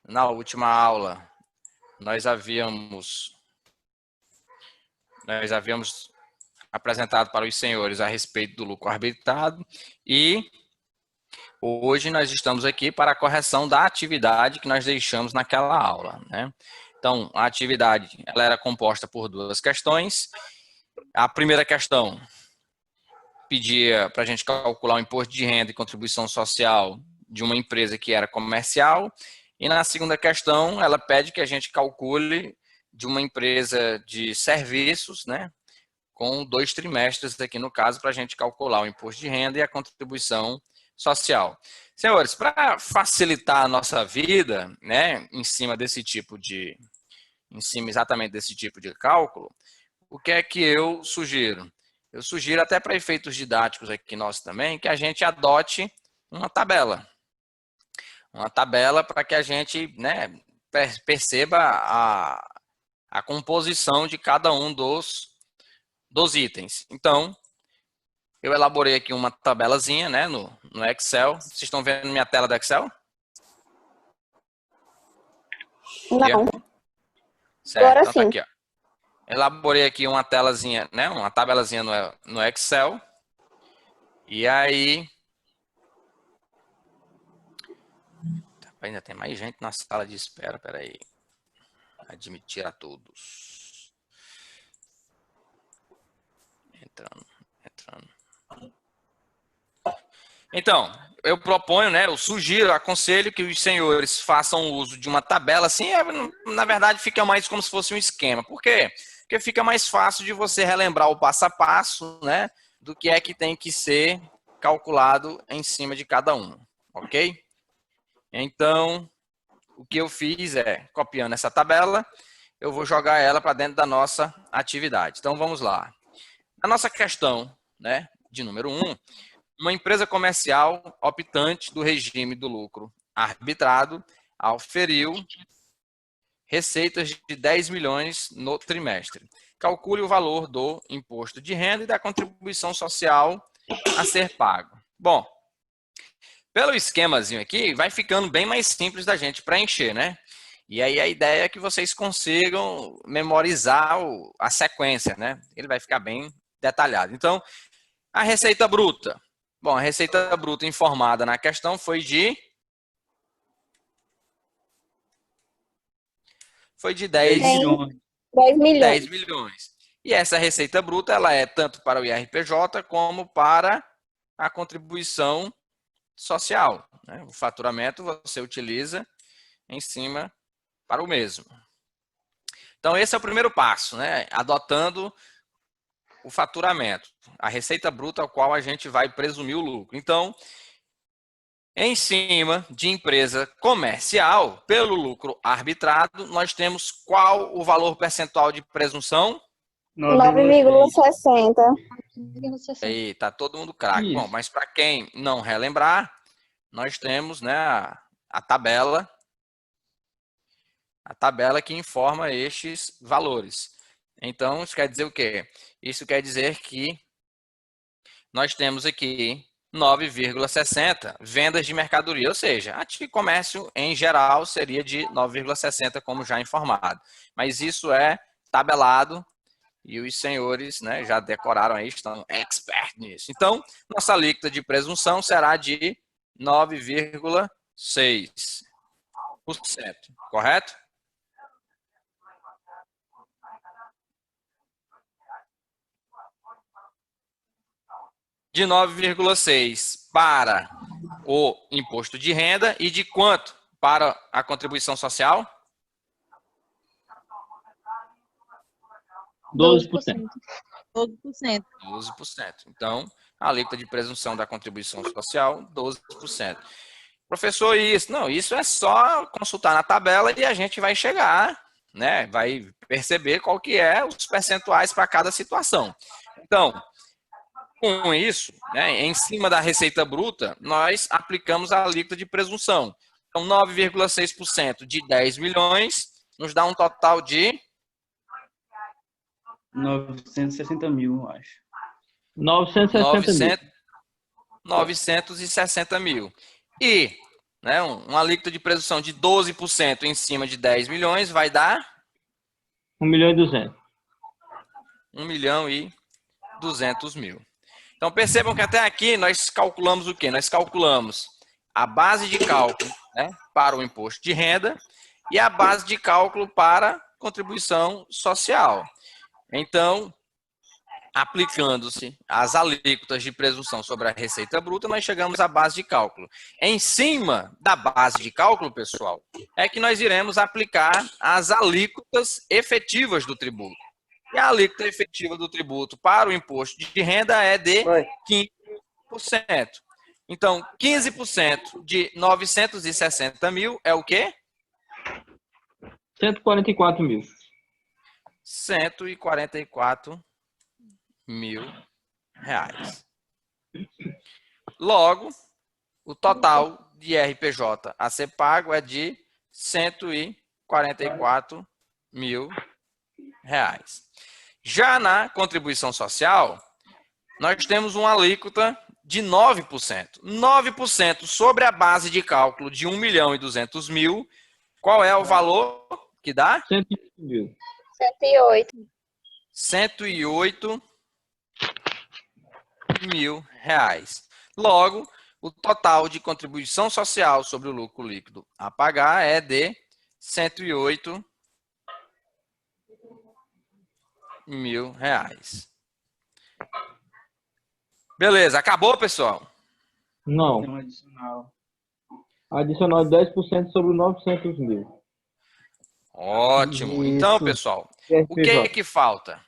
na última aula, nós havíamos apresentado para os senhores a respeito do lucro arbitrado e hoje nós estamos aqui para a correção da atividade que nós deixamos naquela aula, né? Então, a atividade ela era composta por duas questões. A primeira questão pedia para a gente calcular o imposto de renda e contribuição social de uma empresa que era comercial. E na segunda questão, ela pede que a gente calcule de uma empresa de serviços, né? Com 2 trimestres aqui no caso, para a gente calcular o imposto de renda e a contribuição social. Senhores, para facilitar a nossa vida, né, em cima exatamente desse tipo de cálculo, o que é que eu sugiro? Eu sugiro até para efeitos didáticos aqui nós também, que a gente adote uma tabela. Uma tabela para que a gente, né, perceba a composição de cada um dos itens. Então, eu elaborei aqui uma tabelazinha, né, no Excel. Vocês estão vendo minha tela do Excel? Não. Certo, Agora então tá sim. aqui, ó. Elaborei aqui uma telazinha, né, uma tabelazinha no Excel. E aí... Ainda tem mais gente na sala de espera, peraí. Admitir a todos. Entrando. Então, eu proponho, né, eu sugiro, aconselho que os senhores façam uso de uma tabela, assim, na verdade fica mais como se fosse um esquema. Por quê? Porque fica mais fácil de você relembrar o passo a passo, né, do que é que tem que ser calculado em cima de cada um, ok? Então, o que eu fiz é, copiando essa tabela, eu vou jogar ela para dentro da nossa atividade. Então, vamos lá. A nossa questão, né, de número 1, uma empresa comercial optante do regime do lucro arbitrado auferiu receitas de 10 milhões no trimestre. Calcule o valor do imposto de renda e da contribuição social a ser pago. Bom, pelo esquemazinho aqui, vai ficando bem mais simples da gente preencher, né? E aí a ideia é que vocês consigam memorizar a sequência, né? Ele vai ficar bem detalhado. Então, a receita bruta. Bom, a receita bruta informada na questão foi de 10 milhões. 10 milhões. 10 milhões. E essa receita bruta ela é tanto para o IRPJ como para a contribuição social, né? O faturamento você utiliza em cima para o mesmo. Então, esse é o primeiro passo, né? Adotando o faturamento, a receita bruta ao qual a gente vai presumir o lucro. Então, em cima de empresa comercial, pelo lucro arbitrado, nós temos qual o valor percentual de presunção? 9,60. Aí, tá todo mundo craque. Bom, mas para quem não relembrar, nós temos, né, a tabela que informa estes valores. Então, isso quer dizer o quê? Isso quer dizer que nós temos aqui 9,60 vendas de mercadoria, ou seja, a de comércio em geral seria de 9,60, como já informado. Mas isso é tabelado e os senhores, né, já decoraram aí, estão expert nisso. Então, nossa alíquota de presunção será de 9,6%, correto? De 9,6 para o imposto de renda e de quanto para a contribuição social? 12%. 12%. Então, a alíquota de presunção da contribuição social, 12%. Professor, isso é só consultar na tabela e a gente vai chegar, né? Vai perceber qual que é os percentuais para cada situação. Então, com isso, né, em cima da receita bruta, nós aplicamos a alíquota de presunção. Então, 9,6% de 10 milhões nos dá um total de 960 mil, eu acho. 960 mil. E né, uma alíquota de presunção de 12% em cima de 10 milhões vai dar 1.200.000. 1.200.000. Então percebam que até aqui nós calculamos o quê? Nós calculamos a base de cálculo, né, para o imposto de renda e a base de cálculo para contribuição social. Então, aplicando-se as alíquotas de presunção sobre a receita bruta, nós chegamos à base de cálculo. Em cima da base de cálculo, pessoal, é que nós iremos aplicar as alíquotas efetivas do tributo. E a alíquota efetiva do tributo para o imposto de renda é de 15%. Então, 15% de 960 mil é o quê? 144 mil. 144 mil reais. Logo, o total de RPJ a ser pago é de 144 mil reais. Já na contribuição social, nós temos uma alíquota de 9%. 9% sobre a base de cálculo de 1.200.000. Qual é o valor que dá? 108 mil. 108. 108 mil reais. Logo, o total de contribuição social sobre o lucro líquido a pagar é de 108 mil reais. Beleza, acabou, pessoal? Não. Tem um adicional. Adicional de 10% sobre 900 mil. Ótimo. Isso. Então, pessoal, o que é que falta?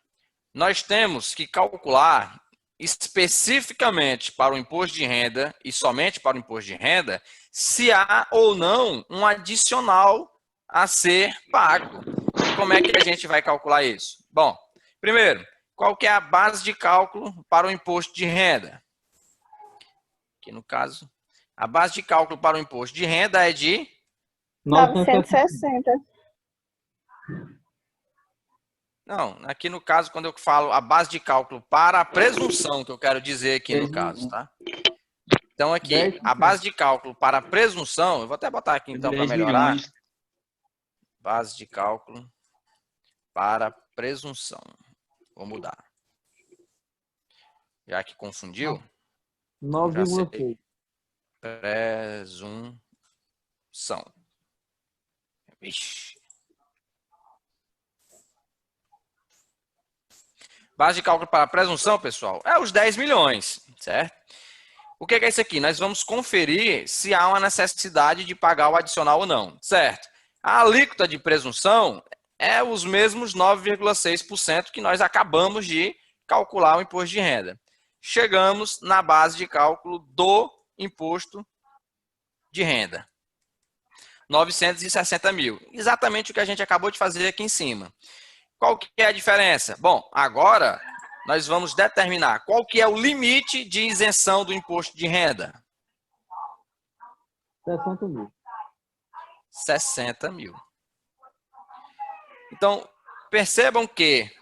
Nós temos que calcular especificamente para o imposto de renda e somente para o imposto de renda se há ou não um adicional a ser pago. E como é que a gente vai calcular isso? Bom, primeiro, qual que é a base de cálculo para o imposto de renda? Aqui no caso, a base de cálculo para o imposto de renda é de 960. Não, aqui no caso, quando eu falo a base de cálculo para a presunção, que eu quero dizer aqui no caso, tá? Então aqui, a base de cálculo para a presunção, eu vou até botar aqui então para 10 melhorar. milhões. Base de cálculo para presunção. Vou mudar. Já que confundiu, então já sei. 9,6. Presunção. Ixi. Base de cálculo para presunção, pessoal, é os 10 milhões, certo? O que é isso aqui? Nós vamos conferir se há uma necessidade de pagar o adicional ou não, certo? A alíquota de presunção é os mesmos 9,6% que nós acabamos de calcular o imposto de renda. Chegamos na base de cálculo do imposto de renda. 960 mil. Exatamente o que a gente acabou de fazer aqui em cima. Qual que é a diferença? Bom, agora nós vamos determinar qual que é o limite de isenção do imposto de renda. 60 mil. 60 mil. Então, percebam que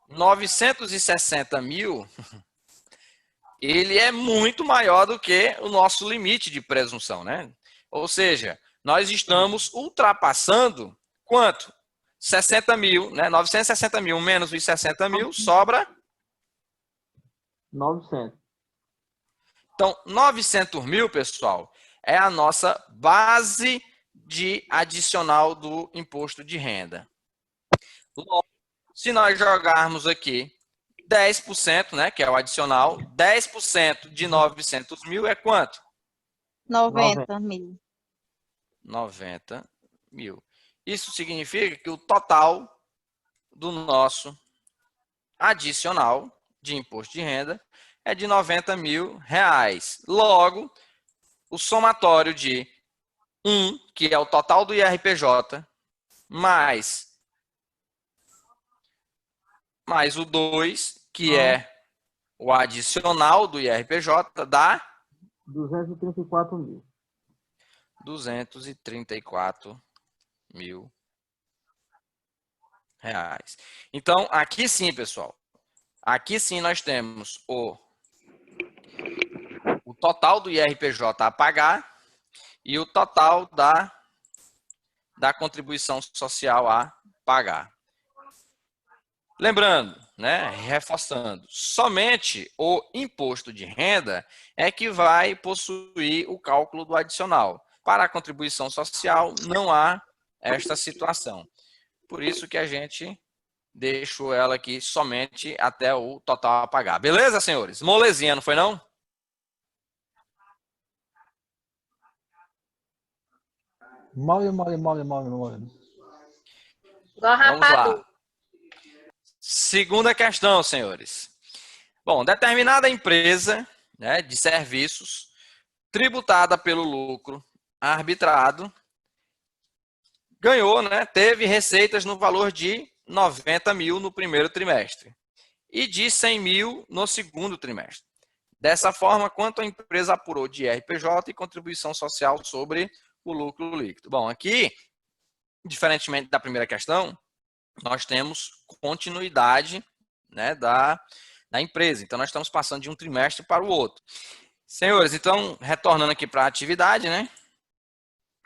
960 mil, ele é muito maior do que o nosso limite de presunção, né? Ou seja, nós estamos ultrapassando quanto? 60 mil, né? 960 mil menos os 60 mil, sobra 900. Então, 900 mil, pessoal, é a nossa base de adicional do imposto de renda. Logo, se nós jogarmos aqui 10%, né, que é o adicional, 10% de 900 mil é quanto? 90 mil. 90 mil. Isso significa que o total do nosso adicional de imposto de renda é de 90 mil reais. Logo, o somatório de 1, que é o total do IRPJ, mais o 2, que é o adicional do IRPJ, dá 234 mil. 234 mil reais. Então, aqui sim, pessoal. Aqui sim nós temos o total do IRPJ a pagar e o total da contribuição social a pagar. Lembrando, né, reforçando, somente o imposto de renda é que vai possuir o cálculo do adicional. Para a contribuição social, não há esta situação. Por isso que a gente deixou ela aqui somente até o total a pagar. Beleza, senhores? Molezinha, não foi não? Mole. Vamos lá. Segunda questão, senhores. Bom, determinada empresa, né, de serviços tributada pelo lucro arbitrado ganhou, né, teve receitas no valor de 90 mil no primeiro trimestre e de 100 mil no segundo trimestre. Dessa forma, quanto a empresa apurou de RPJ e contribuição social sobre o lucro líquido? Bom, aqui, diferentemente da primeira questão, nós temos continuidade, né, da empresa. Então, nós estamos passando de um trimestre para o outro. Senhores, então, retornando aqui para a atividade, né,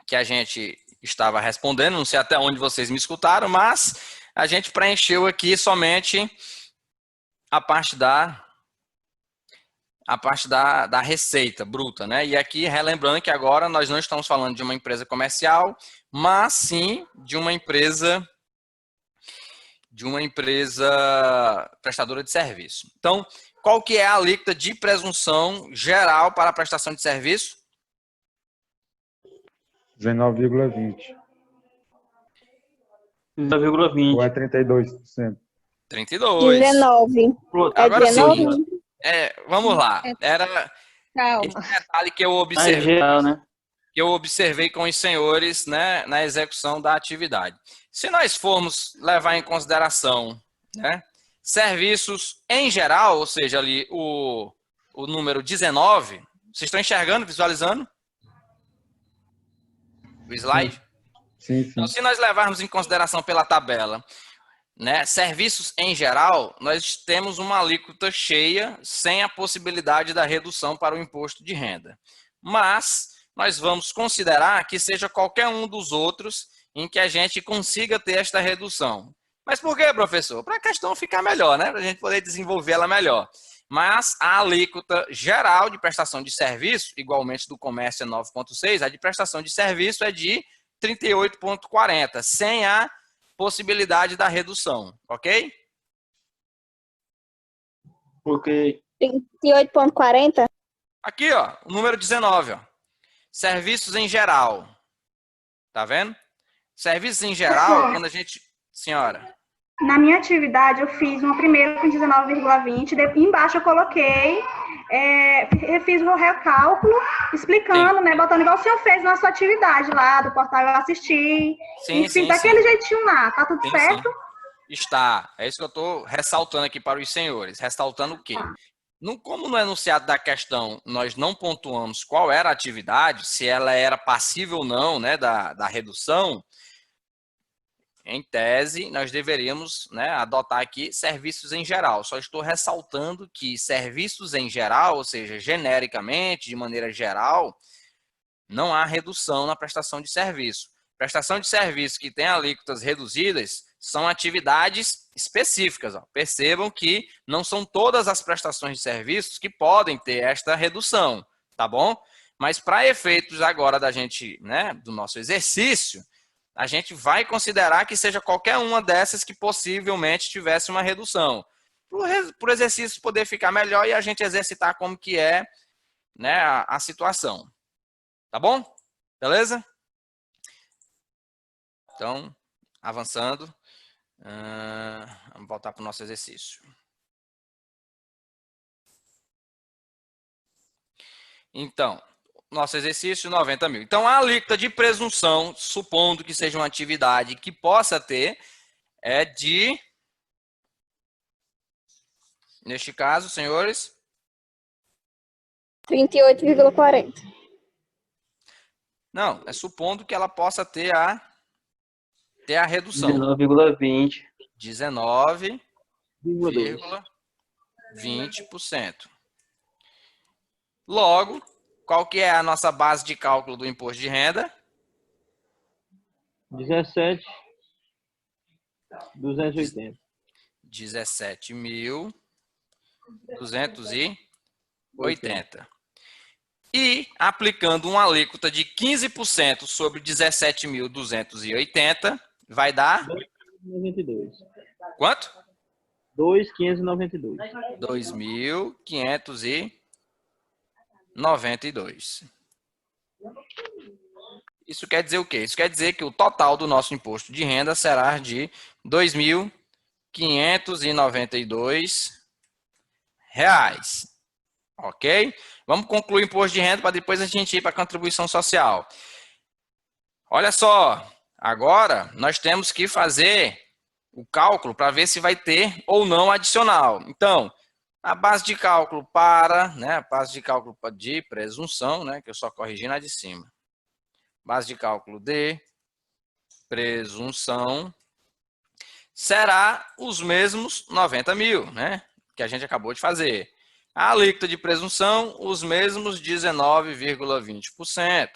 que a gente estava respondendo, não sei até onde vocês me escutaram, mas a gente preencheu aqui somente a parte da receita bruta, né? E aqui, relembrando que agora nós não estamos falando de uma empresa comercial, mas sim de uma empresa prestadora de serviço. Então, qual que é a alíquota de presunção geral para a prestação de serviço? 19,20. 19,20. Ou é 32%? 32. 19. Agora É sim, 19. vamos lá. Era Calma. esse detalhe que eu Mais observei. geral, né? Que eu observei com os senhores, né, na execução da atividade. Se nós formos levar em consideração, né, serviços em geral, ou seja, ali o número 19, vocês estão enxergando, visualizando o slide? Sim. Então, se nós levarmos em consideração pela tabela, né, serviços em geral, nós temos uma alíquota cheia, sem a possibilidade da redução para o imposto de renda. Mas nós vamos considerar que seja qualquer um dos outros em que a gente consiga ter esta redução. Mas por quê, professor? Para a questão ficar melhor, né? Para a gente poder desenvolver ela melhor. Mas a alíquota geral de prestação de serviço, igualmente do comércio é 9,6, a de prestação de serviço é de 38,40, sem a possibilidade da redução, ok? Porque 38,40? Aqui, ó, o número 19, ó. Serviços em geral. Tá vendo? Serviços em geral, quando a gente... Senhora. Na minha atividade, eu fiz uma primeira com 19,20, embaixo eu coloquei, fiz o recálculo, explicando, né, botando igual o senhor fez na sua atividade lá, do portal eu assisti, enfim, daquele jeitinho lá, tá tudo certo? Sim. Está, é isso que eu estou ressaltando aqui para os senhores, ressaltando o quê? Como no enunciado da questão nós não pontuamos qual era a atividade, se ela era passível ou não, né, da redução, em tese, nós deveríamos, né, adotar aqui serviços em geral. Só estou ressaltando que serviços em geral, ou seja, genericamente, de maneira geral, não há redução na prestação de serviço. Prestação de serviço que tem alíquotas reduzidas são atividades específicas. Ó. Percebam que não são todas as prestações de serviços que podem ter esta redução, tá bom? Mas para efeitos agora da gente, né, do nosso exercício, a gente vai considerar que seja qualquer uma dessas que possivelmente tivesse uma redução. Para o exercício poder ficar melhor e a gente exercitar como que é, né, a situação. Tá bom? Beleza? Então, avançando. Vamos voltar para o nosso exercício. Então, nosso exercício, 90 mil. Então, a alíquota de presunção, supondo que seja uma atividade que possa ter, é de, neste caso, senhores? 38,40. Não, é supondo que ela possa ter a redução. 19,20. 19,20%. Logo, Qual que é a nossa base de cálculo do imposto de renda? 17.280. 17.280. E aplicando uma alíquota de 15% sobre 17.280, vai dar 2.592. quanto? 2.592. 2.592. Isso quer dizer o quê? Isso quer dizer que o total do nosso imposto de renda será de R$ 2.592. Ok? Vamos concluir o imposto de renda para depois a gente ir para a contribuição social. Olha só, agora nós temos que fazer o cálculo para ver se vai ter ou não adicional. Então, a base de cálculo para, né, a base de cálculo de presunção, né, que eu só corrigi na de cima. Base de cálculo de presunção será os mesmos 90 mil, né, que a gente acabou de fazer. A alíquota de presunção, os mesmos 19,20%,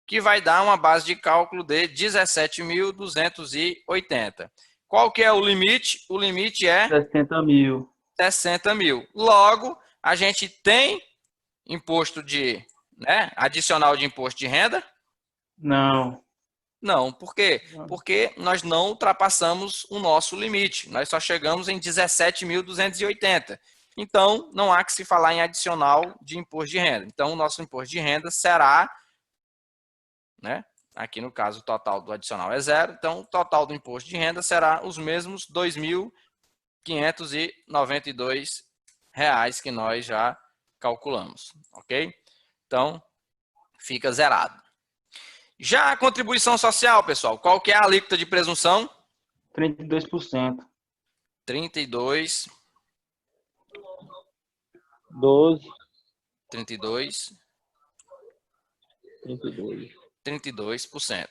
que vai dar uma base de cálculo de 17.280. Qual que é o limite? O limite é 60 mil. 60 mil. Logo, a gente tem imposto de, né, adicional de imposto de renda? Não. Não. Por quê? Porque nós não ultrapassamos o nosso limite. Nós só chegamos em 17.280. Então, não há que se falar em adicional de imposto de renda. Então, o nosso imposto de renda será, né, aqui no caso o total do adicional é zero, então o total do imposto de renda será os mesmos R$ 2.592 que nós já calculamos, ok? Então, fica zerado. Já a contribuição social, pessoal, qual que é a alíquota de presunção? 32%. 32, 12, 32, 32. 32%.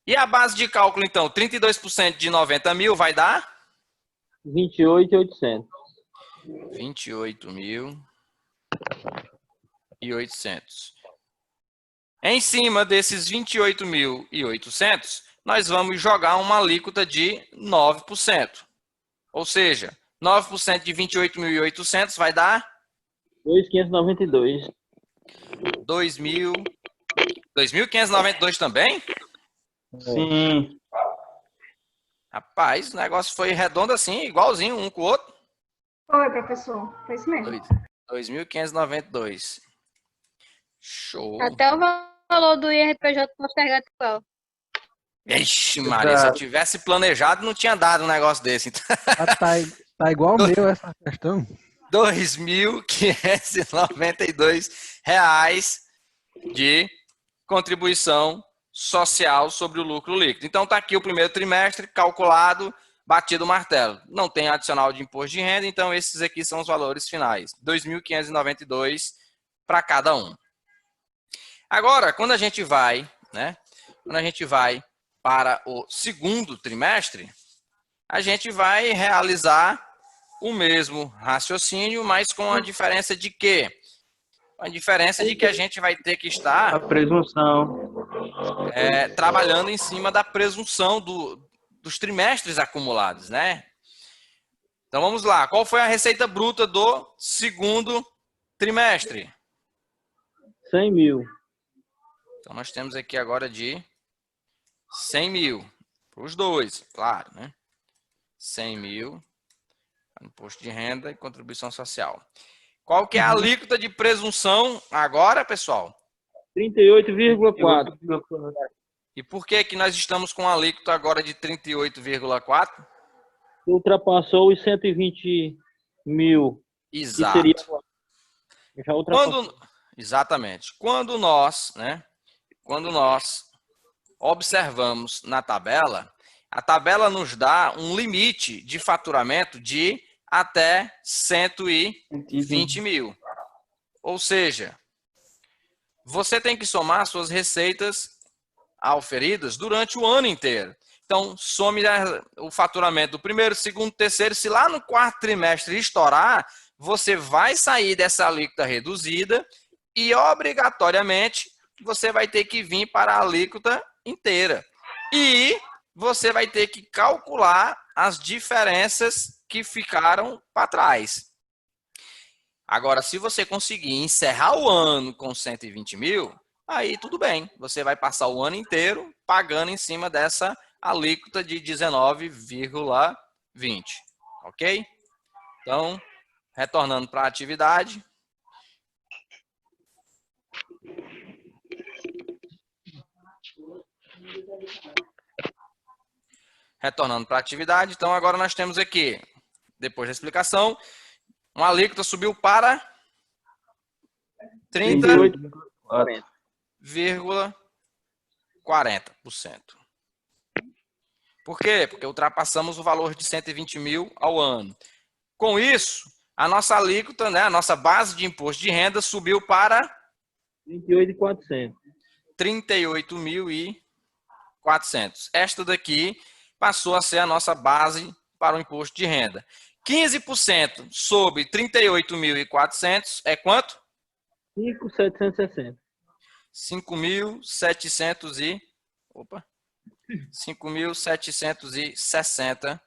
E a base de cálculo, então, 32% de 90 mil vai dar? 28.800. 28.800. Em cima desses 28.800, nós vamos jogar uma alíquota de 9%. Ou seja, 9% de 28.800 vai dar? 2.592. 2.592 também? Sim. Rapaz, o negócio foi redondo assim, igualzinho um com o outro. Foi, professor. Foi isso mesmo. 2.592. Show. Até o valor do IRPJ postergado igual. Ixi, Maria, se eu tivesse planejado, não tinha dado um negócio desse. Então, Tá igual o meu essa questão. R$ 2.592 de contribuição social sobre o lucro líquido. Então, está aqui o primeiro trimestre calculado, batido o martelo. Não tem adicional de imposto de renda, então esses aqui são os valores finais. R$ 2.592 para cada um. Agora, quando a gente vai, né? Quando a gente vai para o segundo trimestre, a gente vai realizar o mesmo raciocínio, mas com a diferença de quê? A diferença de que a gente vai ter que estar A presunção. trabalhando em cima da presunção dos trimestres acumulados, né? Então vamos lá. Qual foi a receita bruta do segundo trimestre? 100 mil. Então nós temos aqui agora de 100 mil. Para os dois, claro, né? 100 mil. Imposto de renda e contribuição social. Qual que é a alíquota de presunção agora, pessoal? 38,4. E por que que nós estamos com a alíquota agora de 38,4? Ultrapassou os 120 mil. Exato. Que seria, já ultrapassou. Exatamente. Quando nós observamos na tabela, a tabela nos dá um limite de faturamento de até 120 mil. Ou seja, você tem que somar suas receitas auferidas durante o ano inteiro. Então, some o faturamento do primeiro, segundo, terceiro. Se lá no quarto trimestre estourar, você vai sair dessa alíquota reduzida E, obrigatoriamente, você vai ter que vir para a alíquota inteira. E você vai ter que calcular as diferenças que ficaram para trás. Agora, se você conseguir encerrar o ano com 120 mil, aí tudo bem. Você vai passar o ano inteiro pagando em cima dessa alíquota de 19,20. Ok? Então, retornando para a atividade. Retornando para a atividade, então agora nós temos aqui, depois da explicação, uma alíquota subiu para 30,40%. Por quê? Porque ultrapassamos o valor de 120 mil ao ano. Com isso, a nossa alíquota, né, a nossa base de imposto de renda subiu para 38.400. 38.400. Esta daqui passou a ser a nossa base para o imposto de renda. 15% sobre 38.400 é quanto? 5.760. 5.760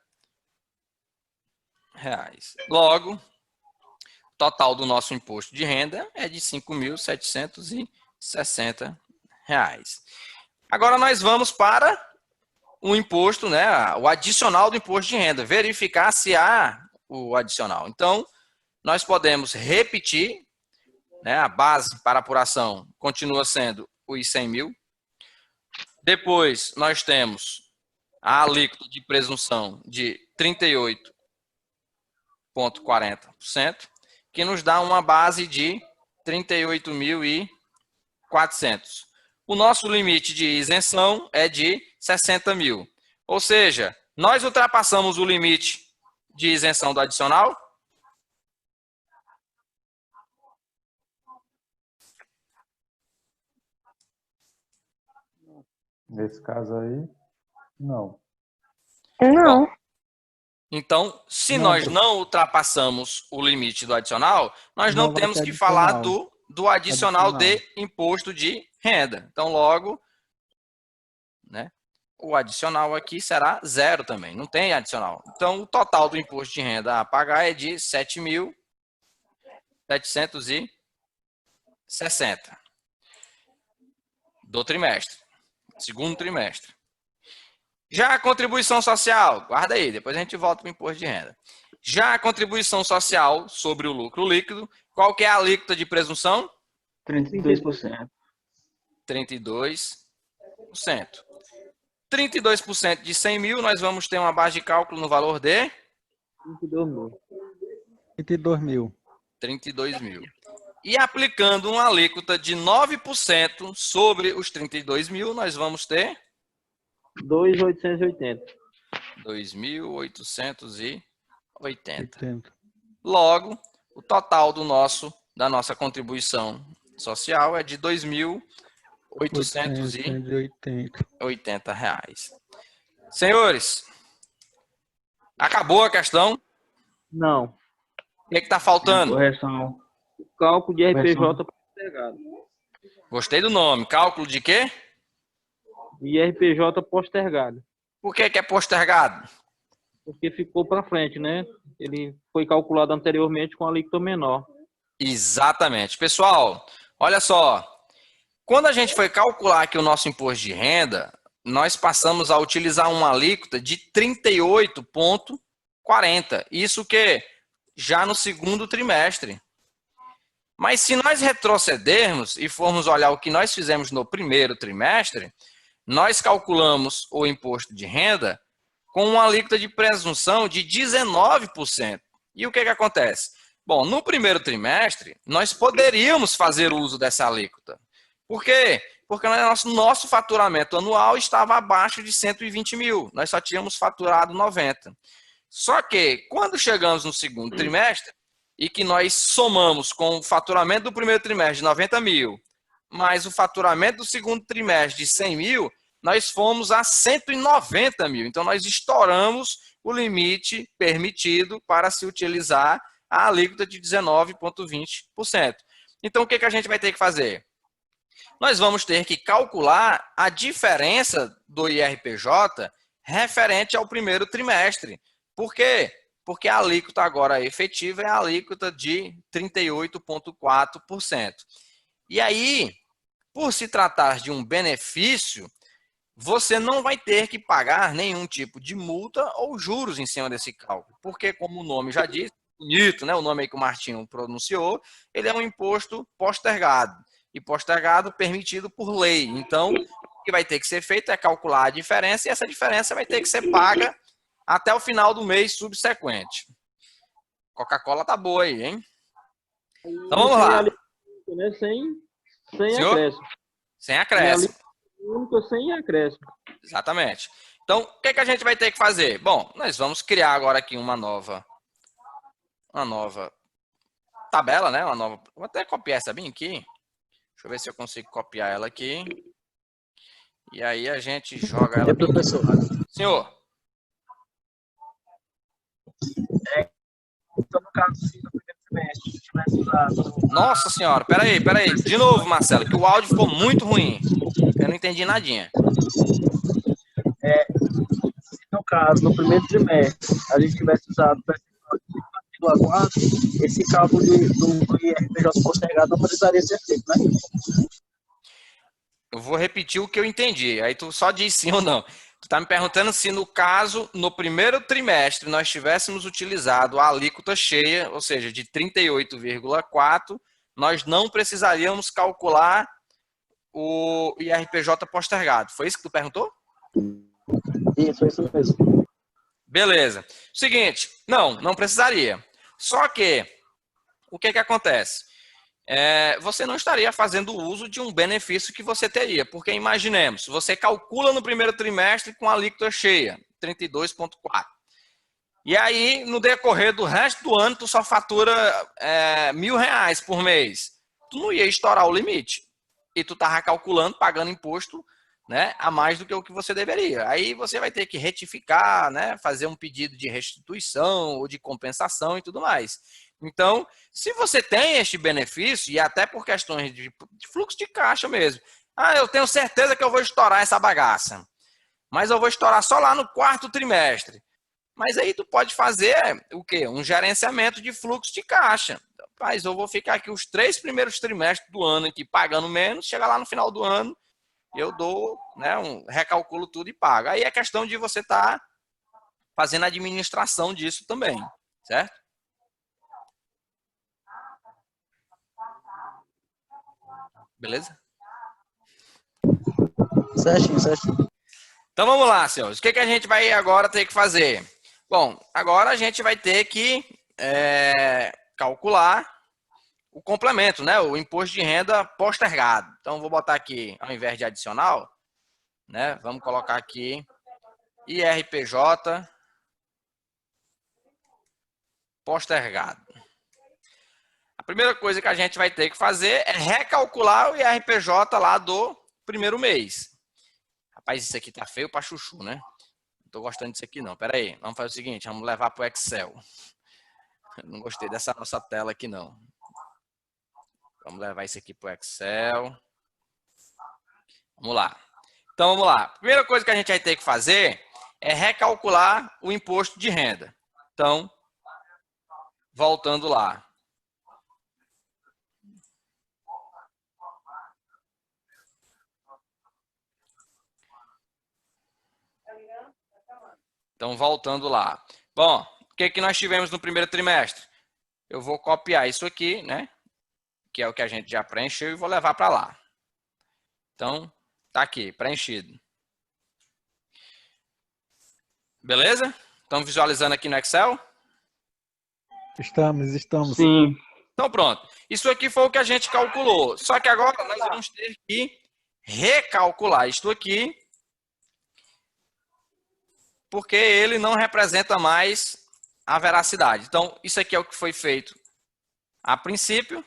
reais. Logo, o total do nosso imposto de renda é de 5.760 reais. Agora nós vamos para o imposto, né, o adicional do imposto de renda, verificar se há o adicional. Então, nós podemos repetir, né, a base para apuração continua sendo os 100 mil. Depois, nós temos a alíquota de presunção de 38,40%, que nos dá uma base de 38.400. O nosso limite de isenção é de 60 mil. Ou seja, nós ultrapassamos o limite de isenção do adicional? Nesse caso aí, não. Não. Então, se Não, nós professor. não ultrapassamos o limite do adicional, nós não Não vai temos ter que falar adicional. do adicional Adicional. de imposto de renda. Então, logo, né, o adicional aqui será zero também, não tem adicional. Então, o total do imposto de renda a pagar é de 7.760 do trimestre, segundo trimestre. Já a contribuição social, guarda aí, depois a gente volta para o imposto de renda. Já a contribuição social sobre o lucro líquido, qual que é a alíquota de presunção? 32%. 32%. 32% de 100 mil, nós vamos ter uma base de cálculo no valor de 22 mil. 32 mil. E aplicando uma alíquota de 9% sobre os 32 mil, nós vamos ter 2.880. 2.880. 80. Logo, o total da nossa contribuição social é de 2.880 reais. Senhores, acabou a questão? Não. O que está faltando? Correção. Cálculo de RPJ Correção. postergado. Gostei do nome. Cálculo de quê? E RPJ postergado. Por que é postergado? Porque ficou para frente, né? Ele foi calculado anteriormente com alíquota menor. Exatamente. Pessoal, olha só. Quando a gente foi calcular aqui o nosso imposto de renda, nós passamos a utilizar uma alíquota de 38,40. Isso que já no segundo trimestre. Mas se nós retrocedermos e formos olhar o que nós fizemos no primeiro trimestre, nós calculamos o imposto de renda com uma alíquota de presunção de 19%. E o que acontece? Bom, no primeiro trimestre, nós poderíamos fazer uso dessa alíquota. Por quê? Porque nosso faturamento anual estava abaixo de 120 mil. Nós só tínhamos faturado 90. Só que, quando chegamos no segundo trimestre, e que nós somamos com o faturamento do primeiro trimestre de 90 mil, mais o faturamento do segundo trimestre de 100 mil, nós fomos a 190 mil. Então, nós estouramos o limite permitido para se utilizar a alíquota de 19,20%. Então, o que a gente vai ter que fazer? Nós vamos ter que calcular a diferença do IRPJ referente ao primeiro trimestre. Por quê? Porque a alíquota agora efetiva é a alíquota de 38,4%. E aí, por se tratar de um benefício, você não vai ter que pagar nenhum tipo de multa ou juros em cima desse cálculo. Porque, como o nome já diz, bonito, né? O nome aí que o Martinho pronunciou, ele é um imposto postergado. E postergado permitido por lei. Então, o que vai ter que ser feito é calcular a diferença, e essa diferença vai ter que ser paga até o final do mês subsequente. Coca-Cola tá boa aí, hein? Então vamos lá. Né? Sem Senhor? acréscimo. Sem acréscimo. Sem acréscimo. Exatamente. Então, o que a gente vai ter que fazer? Bom, nós vamos criar agora aqui uma nova tabela, né? Vou até copiar essa bem aqui. Deixa eu ver se eu consigo copiar ela aqui. E aí a gente joga ela bem aqui. Senhor. Então, no caso, se no primeiro trimestre tivesse usado... Nossa senhora, peraí. De novo, Marcelo, que o áudio ficou muito ruim. Eu não entendi nadinha. Se no caso, no primeiro trimestre, a gente tivesse usado o percentual de 5,4, esse cálculo do IRPJ postergado não precisaria ser feito, né? Eu vou repetir o que eu entendi. Aí tu só diz sim ou não. Tu tá me perguntando se no caso, no primeiro trimestre, nós tivéssemos utilizado a alíquota cheia, ou seja, de 38,4, nós não precisaríamos calcular o IRPJ postergado. Foi isso que tu perguntou? Isso mesmo. Beleza. Seguinte, não precisaria. Só que, o que acontece? Você não estaria fazendo uso de um benefício que você teria, porque imaginemos, você calcula no primeiro trimestre com a alíquota cheia, 32,4. E aí, no decorrer do resto do ano, tu só fatura R$1.000 por mês. Tu não ia estourar o limite. E tu estava calculando, pagando imposto, né, a mais do que o que você deveria. Aí você vai ter que retificar, né, fazer um pedido de restituição ou de compensação e tudo mais. Então, se você tem este benefício, e até por questões de fluxo de caixa mesmo, eu tenho certeza que eu vou estourar essa bagaça, mas eu vou estourar só lá no quarto trimestre. Mas aí tu pode fazer o quê? Um gerenciamento de fluxo de caixa. Mas eu vou ficar aqui os 3 primeiros trimestres do ano aqui pagando menos, chega lá no final do ano, eu dou, né, recalculo tudo e pago. Aí é questão de você estar fazendo a administração disso também, certo? Beleza? Certinho. Então vamos lá, senhores. O que a gente vai agora ter que fazer? Bom, agora a gente vai ter que calcular o complemento, né? O imposto de renda postergado. Então vou botar aqui, ao invés de adicional, né? Vamos colocar aqui IRPJ postergado. A primeira coisa que a gente vai ter que fazer é recalcular o IRPJ lá do primeiro mês. Rapaz, isso aqui tá feio para chuchu, né? Não tô gostando disso aqui não. Pera aí, vamos fazer o seguinte, vamos levar para o Excel. Eu não gostei dessa nossa tela aqui não. Vamos levar isso aqui para o Excel. Vamos lá. Então vamos lá. A primeira coisa que a gente vai ter que fazer é recalcular o imposto de renda. Então, voltando lá. Então, voltando lá. Bom, o que nós tivemos no primeiro trimestre? Eu vou copiar isso aqui, né? Que é o que a gente já preencheu e vou levar para lá. Então, tá aqui, preenchido. Beleza? Estão visualizando aqui no Excel? Estamos. Sim. Então, pronto. Isso aqui foi o que a gente calculou. Só que agora nós vamos ter que recalcular isto aqui, porque ele não representa mais a veracidade. Então, isso aqui é o que foi feito a princípio.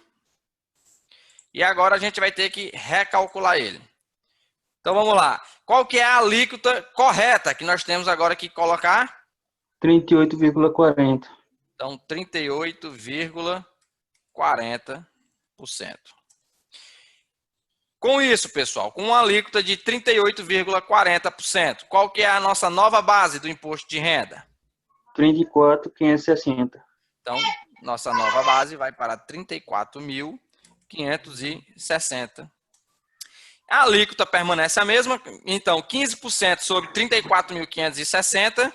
E agora a gente vai ter que recalcular ele. Então, vamos lá. Qual que é a alíquota correta que nós temos agora que colocar? 38,40. Então, 38,40 Com isso, pessoal, com uma alíquota de 38,40%, qual que é a nossa nova base do imposto de renda? 34.560. Então, nossa nova base vai para 34.560. A alíquota permanece a mesma, então 15% sobre 34.560.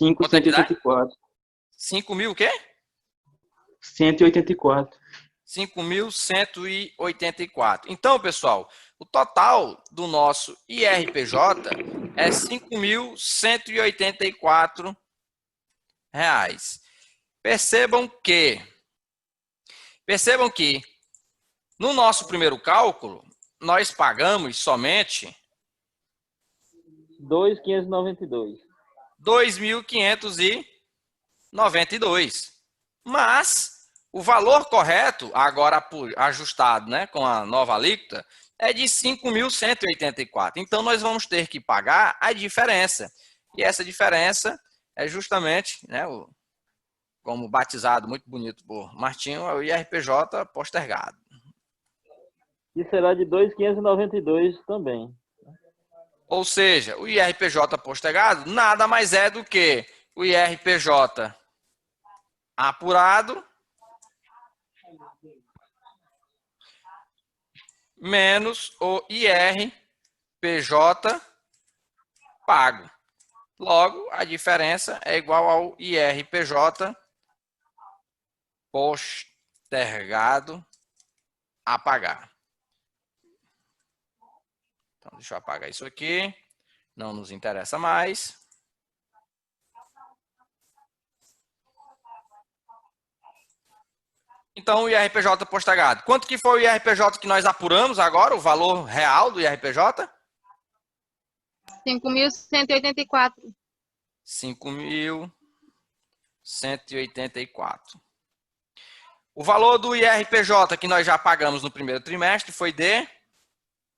5.184. 5.000 o quê? 184. 5.184. Então, pessoal, o total do nosso IRPJ é R$ 5.184. Percebam que no nosso primeiro cálculo, nós pagamos somente 2.592. 2.592. Mas o valor correto, agora ajustado, né, com a nova alíquota, é de 5.184. Então, nós vamos ter que pagar a diferença. E essa diferença é justamente, né, como batizado muito bonito por Martinho, é o IRPJ postergado. E será de 2.592 também. Ou seja, o IRPJ postergado nada mais é do que o IRPJ apurado menos o IRPJ pago. Logo, a diferença é igual ao IRPJ postergado a pagar. Então, deixa eu apagar isso aqui. Não nos interessa mais. Então, o IRPJ postergado. Quanto que foi o IRPJ que nós apuramos agora? O valor real do IRPJ? 5.184. 5.184. O valor do IRPJ que nós já pagamos no primeiro trimestre foi de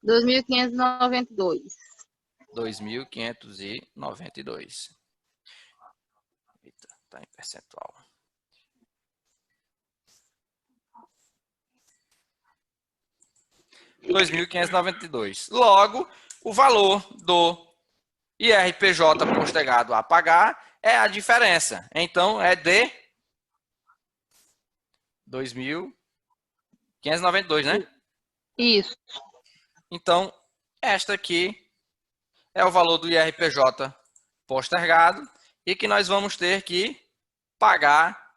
2.592. 2.592. Eita, tá em percentual. R$ 2.592. Logo, o valor do IRPJ postergado a pagar é a diferença. Então, é de 2.592, né? Isso. Então, esta aqui é o valor do IRPJ postergado e que nós vamos ter que pagar